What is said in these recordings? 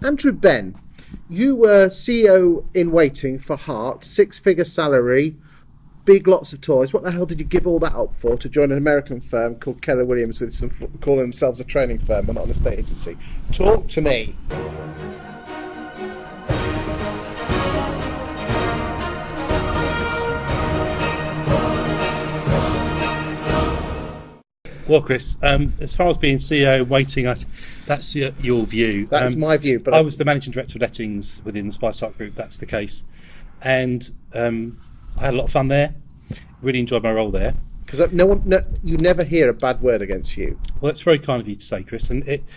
Andrew Benn, you were CEO in waiting for Haart, six-figure salary, big lots of toys. What the hell did you give all that up for to join an American firm called Keller Williams with some calling themselves a training firm and not an estate agency? Talk to me. Well, Chris, as far as being CEO waiting, that's your view. That's my view. But I was the managing director of lettings within the Spice Haart Group. That's the case, and I had a lot of fun there. Really enjoyed my role there. Because you never hear a bad word against you. Well, that's very kind of you to say, Chris. And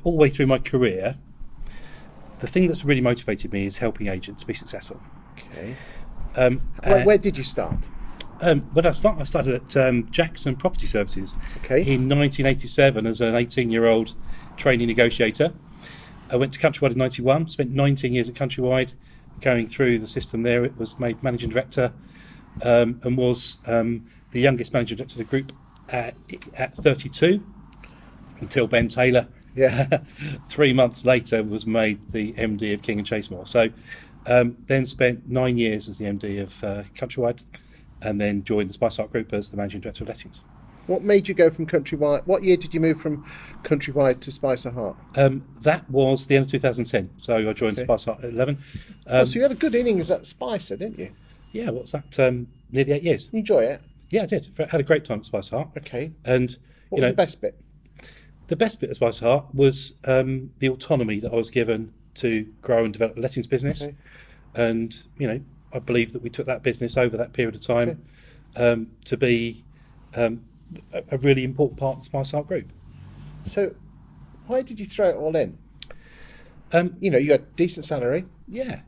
all the way through my career, the thing that's really motivated me is helping agents be successful. Okay. Where did you start? When I started at Jackson Property Services in 1987 as an 18-year-old trainee negotiator. I went to Countrywide in 91, spent 19 years at Countrywide, going through the system there. It was made managing director and was the youngest managing director of the group at 32 until Ben Taylor, 3 months later, was made the MD of King & Chase. So then spent 9 years as the MD of Countrywide, and then joined the Spice Haart Group as the managing director of lettings. What made you go from Countrywide? What year did you move from Countrywide to Spice Haart? That was the end of 2010. So I joined Spice Haart at 11. So you had a good innings at Spicer, didn't you? Yeah, what's that? Nearly 8 years. You enjoy it? Yeah, I did. Had a great time at Spice Haart. Okay. And what was the best bit? The best bit of Spice Haart was the autonomy that I was given to grow and develop the lettings business. Okay. And I believe that we took that business over that period of time to be a really important part of the Spice Haart Group. So, why did you throw it all in? You had decent salary. Yeah.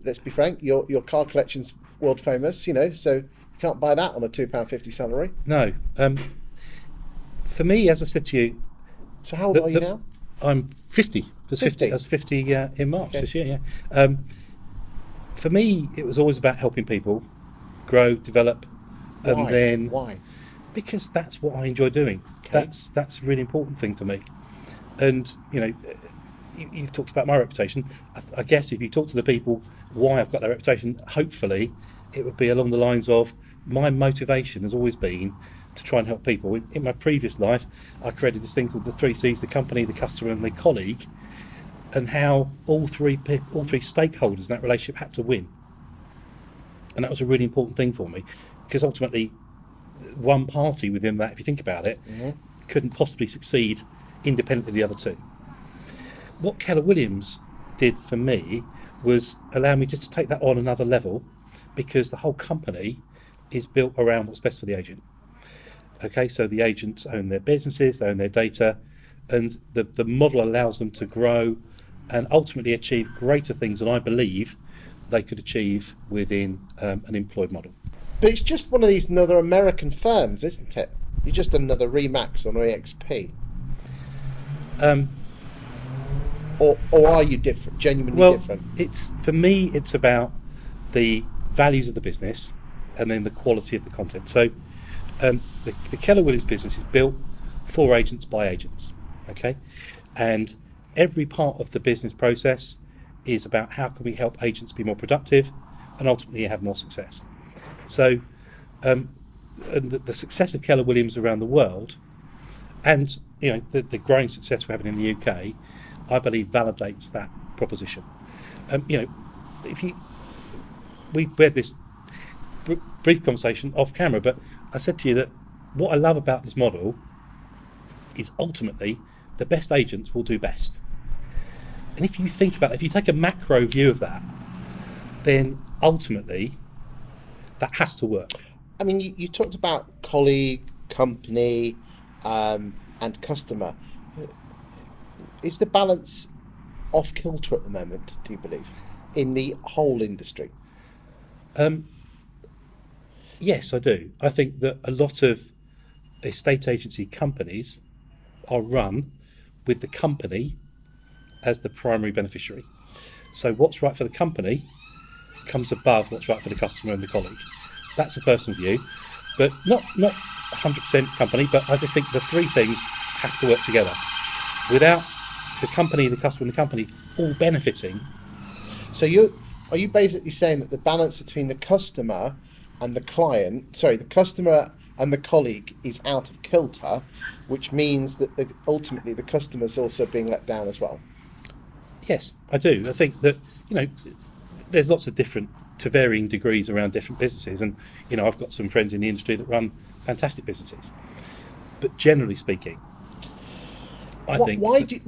Let's be frank, your car collection's world famous. So you can't buy that on a £2.50 salary. No. For me, as I said to you. So how old are you now? I'm 50. I was 50 in March this year. Yeah. For me, it was always about helping people grow, develop, and then why? Because that's what I enjoy doing. Okay. That's a really important thing for me. And you've talked about my reputation. I guess if you talk to the people why I've got that reputation, hopefully it would be along the lines of my motivation has always been to try and help people. In my previous life, I created this thing called the 3 C's: the company, the customer, and the colleague. And how all three stakeholders in that relationship had to win. And that was a really important thing for me, because ultimately one party within that, if you think about it, couldn't possibly succeed independent of the other two. What Keller Williams did for me was allow me just to take that on another level, because the whole company is built around what's best for the agent. Okay, so the agents own their businesses, they own their data, and the model allows them to grow and ultimately achieve greater things than I believe they could achieve within an employed model. But it's just one of these other American firms, isn't it? You're just another Remax or an EXP. Or are you different? Genuinely different? For me, it's about the values of the business and then the quality of the content. So the Keller Williams business is built for agents by agents. Okay, and every part of the business process is about how can we help agents be more productive and ultimately have more success. So and the success of Keller Williams around the world, and the growing success we're having in the UK, I believe validates that proposition. We had this brief conversation off camera, but I said to you that what I love about this model is ultimately the best agents will do best. And if you think about it, if you take a macro view of that, then ultimately that has to work. I mean, you talked about colleague, company, and customer. Is the balance off kilter at the moment, do you believe, in the whole industry? Yes, I do. I think that a lot of estate agency companies are run with the company as the primary beneficiary. So what's right for the company comes above what's right for the customer and the colleague. That's a personal view, but not 100% company, but I just think the three things have to work together. Without the company, the customer, and the company all benefiting. So are you basically saying that the balance between the customer and the client, sorry, the customer and the colleague is out of kilter, which means that ultimately the customer's also being let down as well? Yes, I do. I think that, there's lots of different, to varying degrees around different businesses, and I've got some friends in the industry that run fantastic businesses. But generally speaking, I think. Why do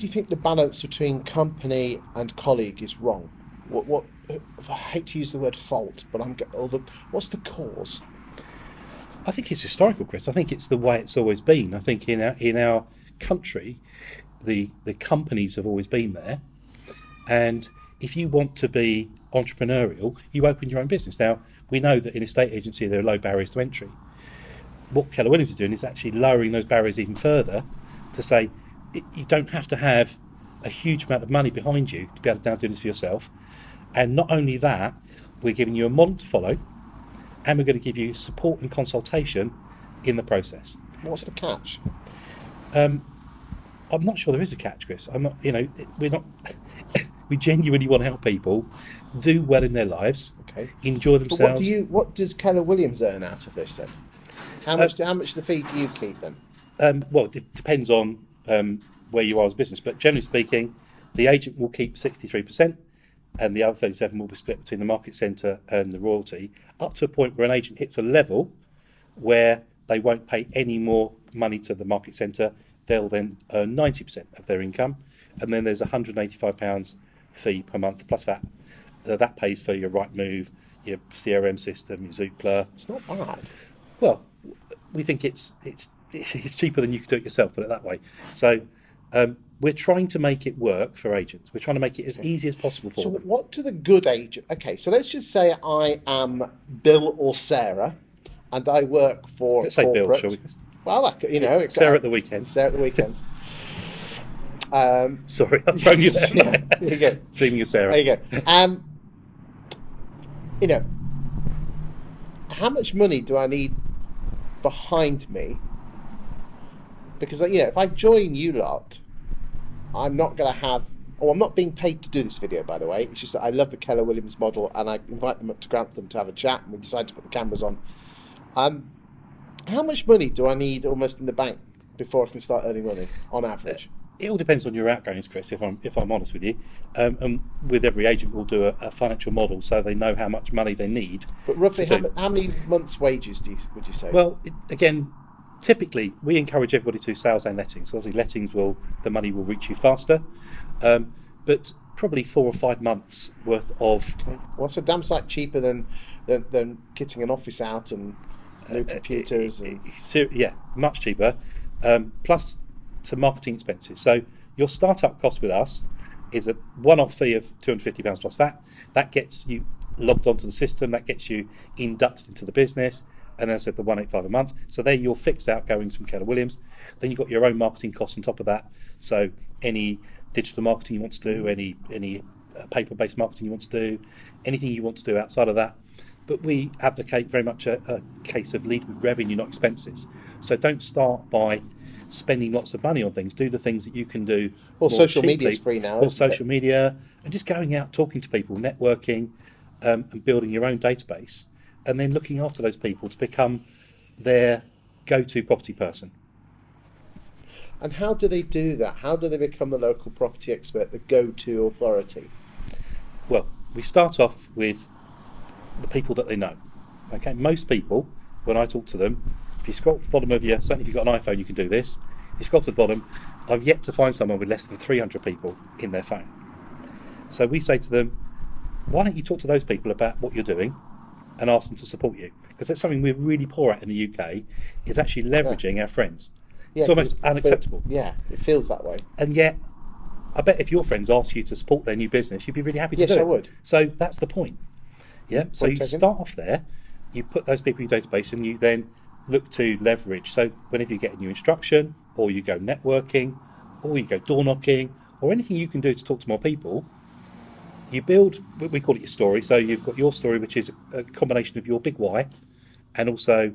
you think the balance between company and colleague is wrong? What I hate to use the word fault, but what's the cause? I think it's historical, Chris. I think it's the way it's always been. I think in our country, the companies have always been there, and if you want to be entrepreneurial, you open your own business. Now, we know that in a estate agency there are low barriers to entry. What Keller Williams is doing is actually lowering those barriers even further to say you don't have to have a huge amount of money behind you to be able to now do this for yourself. And not only that, we're giving you a model to follow, and we're going to give you support and consultation in the process. What's the catch? I'm not sure there is a catch, Chris. I'm not. We're not. We genuinely want to help people do well in their lives, enjoy themselves. But what does Keller Williams earn out of this then? How much of the fee do you keep then? Well, it depends on where you are as a business, but generally speaking, the agent will keep 63%, and the other 37% will be split between the market centre and the royalty, up to a point where an agent hits a level where they won't pay any more money to the market centre. They'll then earn 90% of their income, and then there's £185 fee per month plus that. That pays for your Rightmove, your CRM system, your Zoopla. It's not bad. Well, we think it's cheaper than you could do it yourself, put it that way. So we're trying to make it work for agents. We're trying to make it as easy as possible for them. So what do the good agent... Okay, so let's just say I am Bill or Sarah, and I work for Let's say Bill, shall we? Well, Sarah at the weekends. Sarah at the weekends. Sorry, I've thrown you there. Yeah, there you go. Dreaming of Sarah. There you go. How much money do I need behind me? Because if I join you lot, I'm not going to have... Oh, I'm not being paid to do this video, by the way. It's just that I love the Keller Williams model, and I invite them up to Grantham to have a chat, and we decide to put the cameras on. How much money do I need almost in the bank before I can start earning money, on average? It all depends on your outgoings, Chris, if I'm honest with you. And with every agent, we'll do a financial model so they know how much money they need. But roughly, how many months' wages would you say? Well, again, typically, we encourage everybody to do sales and lettings. Obviously, lettings the money will reach you faster. But probably 4 or 5 months worth of... Okay. Well, it's a damn sight cheaper than kitting an office out and new computers. Yeah, much cheaper. Plus some marketing expenses. So your startup cost with us is a one-off fee of £250 plus VAT. That gets you logged onto the system. That gets you inducted into the business. And then I said the £185 a month. So they're your fixed outgoings from Keller Williams. Then you've got your own marketing costs on top of that. So any digital marketing you want to do, any paper-based marketing you want to do, anything you want to do outside of that. But we advocate very much a case of lead with revenue, not expenses. So don't start by spending lots of money on things. Do the things that you can do. Or social media is free now. Or social media, and just going out, talking to people, networking, and building your own database, and then looking after those people to become their go-to property person. And how do they do that? How do they become the local property expert, the go-to authority? Well, we start off with the people that they know. Okay, most people, when I talk to them, if you scroll to the bottom of certainly if you've got an iPhone, you can do this. If you scroll to the bottom, I've yet to find someone with less than 300 people in their phone. So we say to them, why don't you talk to those people about what you're doing and ask them to support you? Because that's something we're really poor at in the UK, is actually leveraging our friends. Yeah, it's almost unacceptable. It feels that way. And yet, I bet if your friends ask you to support their new business, you'd be really happy to do it. Yes, I would. So that's the point. Yeah. So you start off there, you put those people in your database, and you then look to leverage. So whenever you get a new instruction, or you go networking, or you go door knocking, or anything you can do to talk to more people, you build, we call it your story. So you've got your story, which is a combination of your big why, and also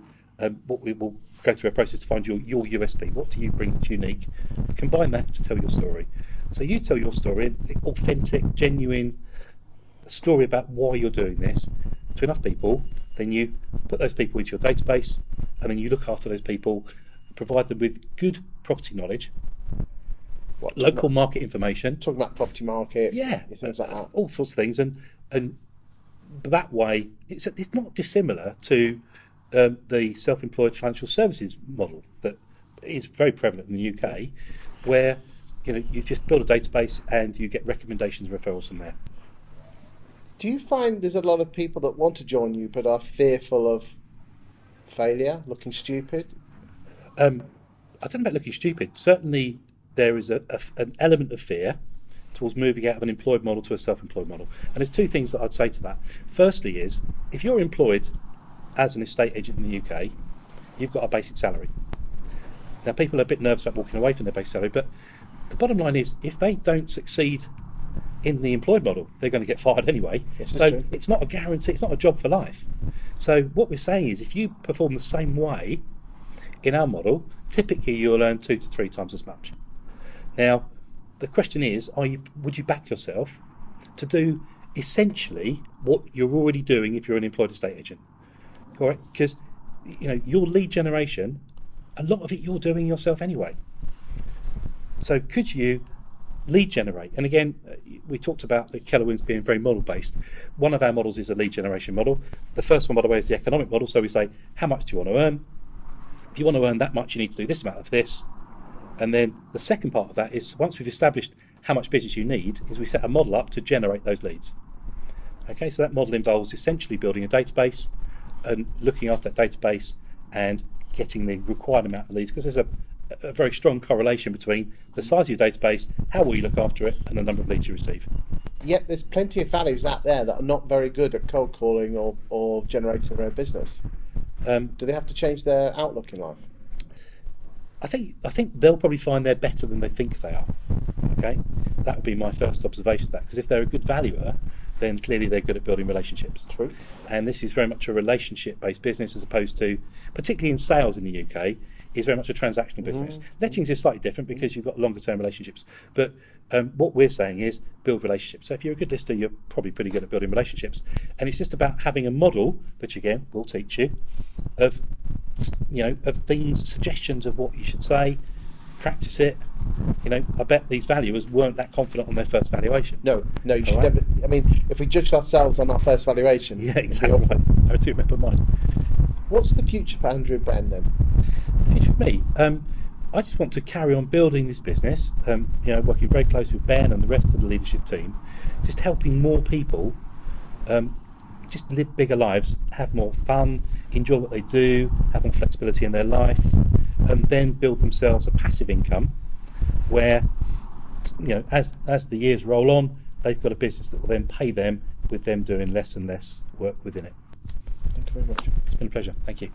what we will go through a process to find your USP. What do you bring that's unique? Combine that to tell your story. So you tell your story, authentic, genuine story about why you're doing this to enough people. Then you put those people into your database, and then you look after those people, provide them with good property knowledge, local market information. Talking about property market, Yeah, things like that. all sorts of things, and that way it's not dissimilar to the self-employed financial services model that is very prevalent in the UK, where you just build a database and you get recommendations and referrals from there. Do you find there's a lot of people that want to join you but are fearful of failure, looking stupid? I don't know about looking stupid. Certainly there is an element of fear towards moving out of an employed model to a self-employed model. And there's two things that I'd say to that. Firstly is, if you're employed as an estate agent in the UK, you've got a basic salary. Now, people are a bit nervous about walking away from their basic salary, but the bottom line is, if they don't succeed in the employed model, they're going to get fired anyway. Yes, so true. it's not a guarantee, it's not a job for life. So what we're saying is, if you perform the same way in our model, typically you'll earn 2 to 3 times as much. Now, the question is, would you back yourself to do essentially what you're already doing if you're an employed estate agent? All right, because your lead generation, a lot of it you're doing yourself anyway. So could you lead generate? And again, we talked about the Keller Williams being very model based. One of our models is a lead generation model. The first one, by the way, is the economic model. So we say, how much do you want to earn? If you want to earn that much, you need to do this amount of this. And then the second part of that is, once we've established how much business you need, is we set a model up to generate those leads. Okay, so that model involves essentially building a database and looking after that database and getting the required amount of leads, because there's a very strong correlation between the size of your database, how well you look after it, and the number of leads you receive. Yet there's plenty of values out there that are not very good at cold calling or generating their own business. Do they have to change their outlook in life? I think they'll probably find they're better than they think they are. Okay, that would be my first observation of that, because if they're a good valuer, then clearly they're good at building relationships. True. And this is very much a relationship-based business, as opposed to, particularly in sales in the UK, is very much a transactional business. Lettings is slightly different because you've got longer-term relationships. But what we're saying is build relationships. So if you're a good lister, you're probably pretty good at building relationships. And it's just about having a model, which again we'll teach you, of things, suggestions of what you should say, practice it. I bet these valuers weren't that confident on their first valuation. No, you should never. I mean, if we judged ourselves on our first valuation, Yeah, exactly. I do remember mine. What's the future for Andrew Benn then? The future for me, I just want to carry on building this business. Working very closely with Ben and the rest of the leadership team, just helping more people just live bigger lives, have more fun, enjoy what they do, have more flexibility in their life, and then build themselves a passive income where, as the years roll on, they've got a business that will then pay them with them doing less and less work within it. Thank you very much. It's been a pleasure. Thank you.